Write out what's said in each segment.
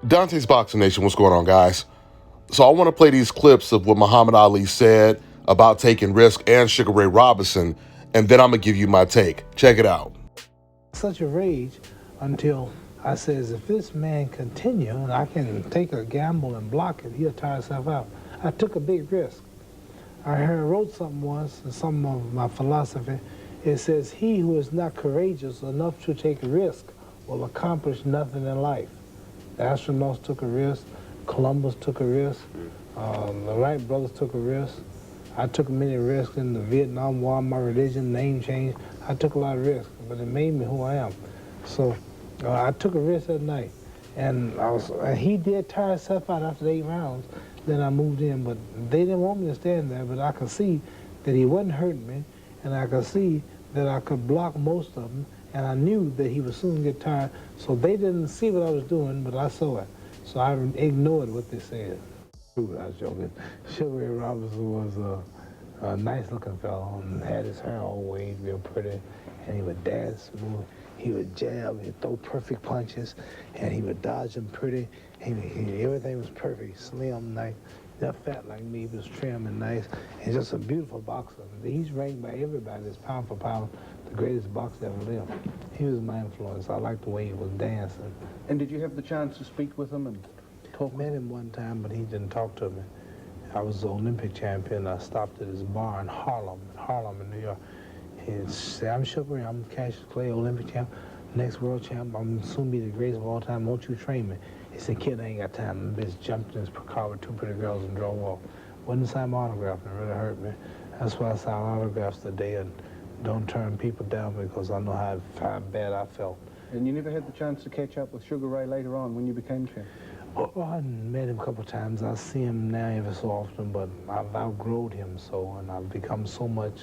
Dante's Boxing Nation, what's going on, guys? So I want to play these clips of what Muhammad Ali said about taking risk and Sugar Ray Robinson, and then I'm going to give you my take. Check it out. Such a rage until I says, if this man continue and I can take a gamble and block it, he'll tire himself out. I took a big risk. I wrote something once, in some of my philosophy. It says, he who is not courageous enough to take a risk will accomplish nothing in life. The astronauts took a risk. Columbus took a risk. The Wright brothers took a risk. I took many risks in the Vietnam War, my religion, name change. I took a lot of risks, but it made me who I am. So I took a risk that night. And he did tire himself out after the 8 rounds. Then I moved in, but they didn't want me to stand there, but I could see that he wasn't hurting me, and I could see that I could block most of them, and I knew that he would soon get tired. So they didn't see what I was doing, but I saw it. So I ignored what they said. I was joking. Sugar Ray Robinson was a nice-looking fellow and had his hair all waved, real pretty, and he would dance smooth. He would jab, he'd throw perfect punches, and he would dodge them pretty. Everything was perfect, slim, nice. Not fat like me, but was trim and nice. And just a beautiful boxer. He's ranked by everybody as pound for pound the greatest boxer ever lived. He was my influence. I liked the way he was dancing. And did you have the chance to speak with him and talk? I met him one time, but he didn't talk to me. I was the Olympic champion. I stopped at his bar in Harlem, in New York. He said, I'm Sugar Ray, I'm Cassius Clay, Olympic champ, next world champ. I'm soon be the greatest of all time. Won't you train me? He said, kid, I ain't got time. The bitch jumped in his car with 2 pretty girls and drove off. Wouldn't sign my autograph, and it really hurt me. That's why I sign autographs today and don't turn people down because I know how bad I felt. And you never had the chance to catch up with Sugar Ray later on when you became champ? Oh, I met him a couple of times. I see him now every so often, but I've outgrown him so, and I've become so much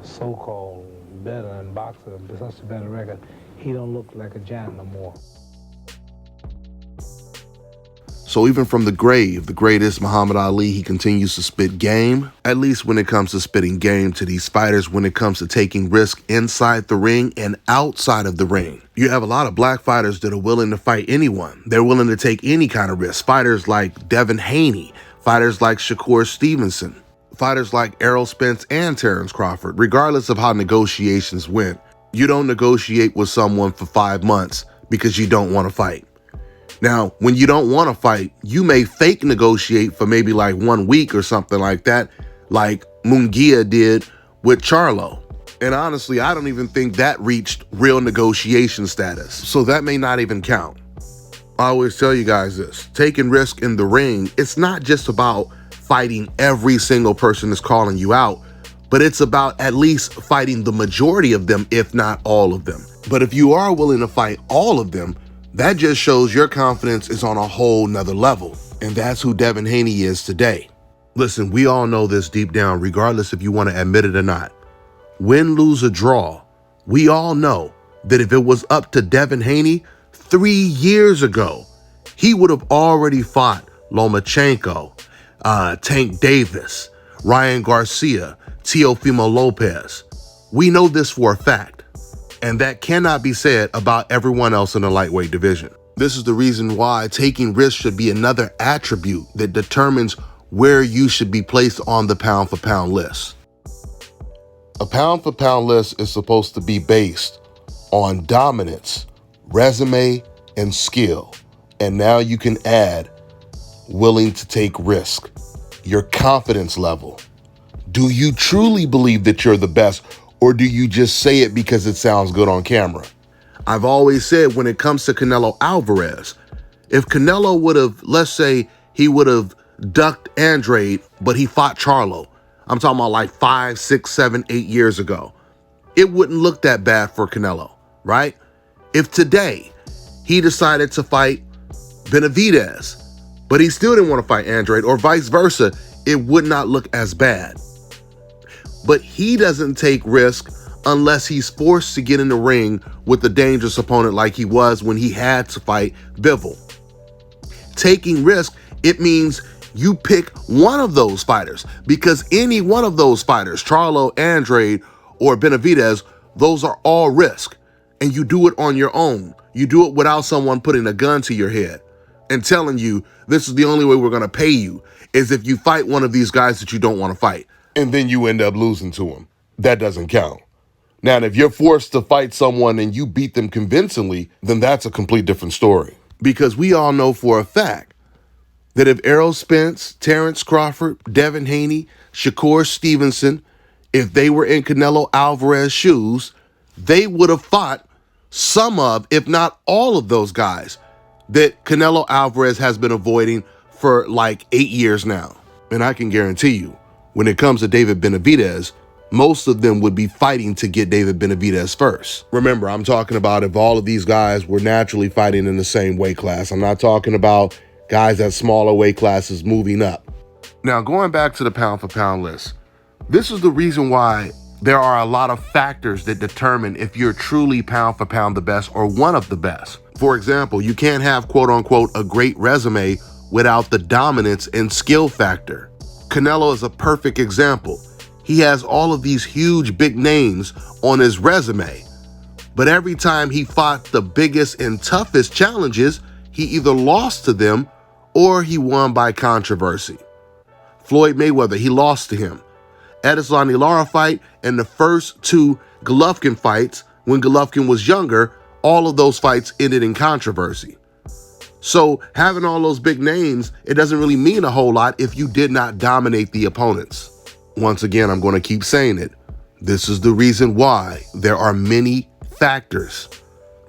so-called better in boxing, but such a better record. He don't look like a giant no more. So even from the grave, the greatest Muhammad Ali, he continues to spit game, at least when it comes to spitting game to these fighters, when it comes to taking risk inside the ring and outside of the ring. You have a lot of black fighters that are willing to fight anyone. They're willing to take any kind of risk. Fighters like Devin Haney, fighters like Shakur Stevenson, fighters like Errol Spence and Terrence Crawford, regardless of how negotiations went. You don't negotiate with someone for 5 months because you don't want to fight. Now, when you don't want to fight, you may fake negotiate for maybe like 1 week or something like that, like Munguia did with Charlo. And honestly, I don't even think that reached real negotiation status. So that may not even count. I always tell you guys this, taking risk in the ring, it's not just about fighting every single person that's calling you out, but it's about at least fighting the majority of them, if not all of them. But if you are willing to fight all of them, that just shows your confidence is on a whole nother level. And that's who Devin Haney is today. Listen, we all know this deep down, regardless if you want to admit it or not. Win, lose, or draw, we all know that if it was up to Devin Haney 3 years ago, he would have already fought Lomachenko, Tank Davis, Ryan Garcia, Teofimo Lopez. We know this for a fact. And that cannot be said about everyone else in the lightweight division. This is the reason why taking risks should be another attribute that determines where you should be placed on the pound for pound list. A pound for pound list is supposed to be based on dominance, resume, and skill. And now you can add willing to take risk, your confidence level. Do you truly believe that you're the best? Or do you just say it because it sounds good on camera? I've always said when it comes to Canelo Alvarez, if Canelo would have, let's say he would have ducked Andrade, but he fought Charlo, I'm talking about like 5, 6, 7, 8 years ago, it wouldn't look that bad for Canelo, right? If today he decided to fight Benavidez, but he still didn't want to fight Andrade, or vice versa, it would not look as bad. But he doesn't take risk unless he's forced to get in the ring with a dangerous opponent like he was when he had to fight Bivol. Taking risk, it means you pick one of those fighters, because any one of those fighters, Charlo, Andrade, or Benavidez, those are all risk. And you do it on your own. You do it without someone putting a gun to your head. and telling you this is the only way we're going to pay you is if you fight one of these guys that you don't want to fight, and then you end up losing to him. That doesn't count. Now, if you're forced to fight someone and you beat them convincingly, then that's a complete different story. Because we all know for a fact that if Errol Spence, Terrence Crawford, Devin Haney, Shakur Stevenson, if they were in Canelo Alvarez's shoes, they would have fought some of, if not all of those guys that Canelo Alvarez has been avoiding for like 8 years now. And I can guarantee you, when it comes to David Benavidez, most of them would be fighting to get David Benavidez first. Remember, I'm talking about if all of these guys were naturally fighting in the same weight class. I'm not talking about guys at smaller weight classes moving up. Now, going back to the pound for pound list, this is the reason why there are a lot of factors that determine if you're truly pound for pound the best or one of the best. For example, you can't have quote unquote a great resume without the dominance and skill factor. Canelo is a perfect example. He has all of these huge big names on his resume, but every time he fought the biggest and toughest challenges, he either lost to them or he won by controversy. Floyd Mayweather, he lost to him. Adesanya Lara fight and the first two Golovkin fights, when Golovkin was younger, all of those fights ended in controversy. So having all those big names, it doesn't really mean a whole lot if you did not dominate the opponents. Once again, I'm going to keep saying it. This is the reason why there are many factors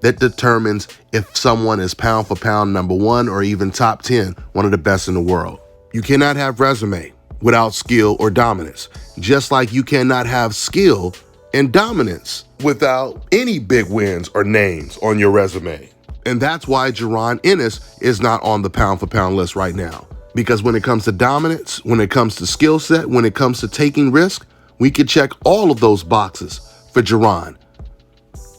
that determines if someone is pound for pound number one or even top 10, one of the best in the world. You cannot have resume without skill or dominance, just like you cannot have skill and dominance without any big wins or names on your resume. And that's why Jaron Ennis is not on the pound for pound list right now. Because when it comes to dominance, when it comes to skill set, when it comes to taking risk, we can check all of those boxes for Jaron.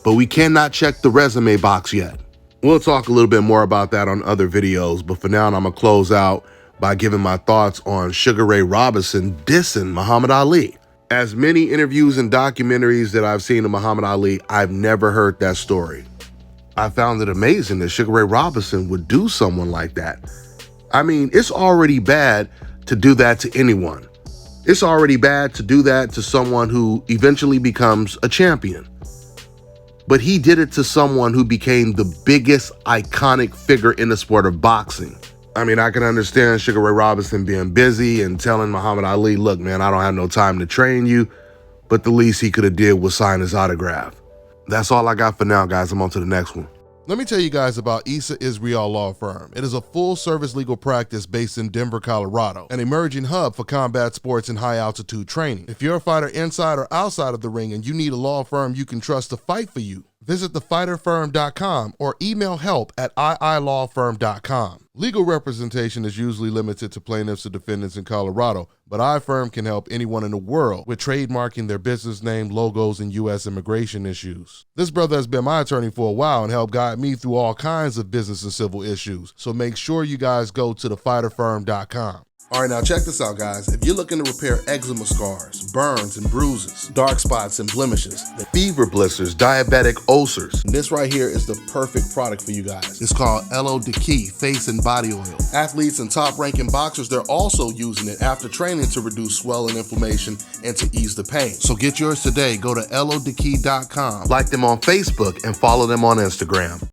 But we cannot check the resume box yet. We'll talk a little bit more about that on other videos, but for now, I'm going to close out by giving my thoughts on Sugar Ray Robinson dissing Muhammad Ali. As many interviews and documentaries that I've seen of Muhammad Ali, I've never heard that story. I found it amazing that Sugar Ray Robinson would do someone like that. I mean, it's already bad to do that to anyone. It's already bad to do that to someone who eventually becomes a champion. But he did it to someone who became the biggest iconic figure in the sport of boxing. I mean, I can understand Sugar Ray Robinson being busy and telling Muhammad Ali, look, man, I don't have no time to train you. But the least he could have did was sign his autograph. That's all I got for now, guys. I'm on to the next one. Let me tell you guys about Issa Israel Law Firm. It is a full-service legal practice based in Denver, Colorado, an emerging hub for combat sports and high-altitude training. If you're a fighter inside or outside of the ring and you need a law firm you can trust to fight for you, visit thefighterfirm.com or email help@iilawfirm.com. Legal representation is usually limited to plaintiffs or defendants in Colorado, but iFirm can help anyone in the world with trademarking their business name, logos, and U.S. immigration issues. This brother has been my attorney for a while and helped guide me through all kinds of business and civil issues, so make sure you guys go to thefighterfirm.com. All right, now check this out, guys. If you're looking to repair eczema scars, burns and bruises, dark spots and blemishes, fever blisters, diabetic ulcers, this right here is the perfect product for you guys. It's called LO Deki Face and Body Oil. Athletes and top-ranking boxers, they're also using it after training to reduce swelling, inflammation, and to ease the pain. So get yours today. Go to lodeki.com, like them on Facebook, and follow them on Instagram.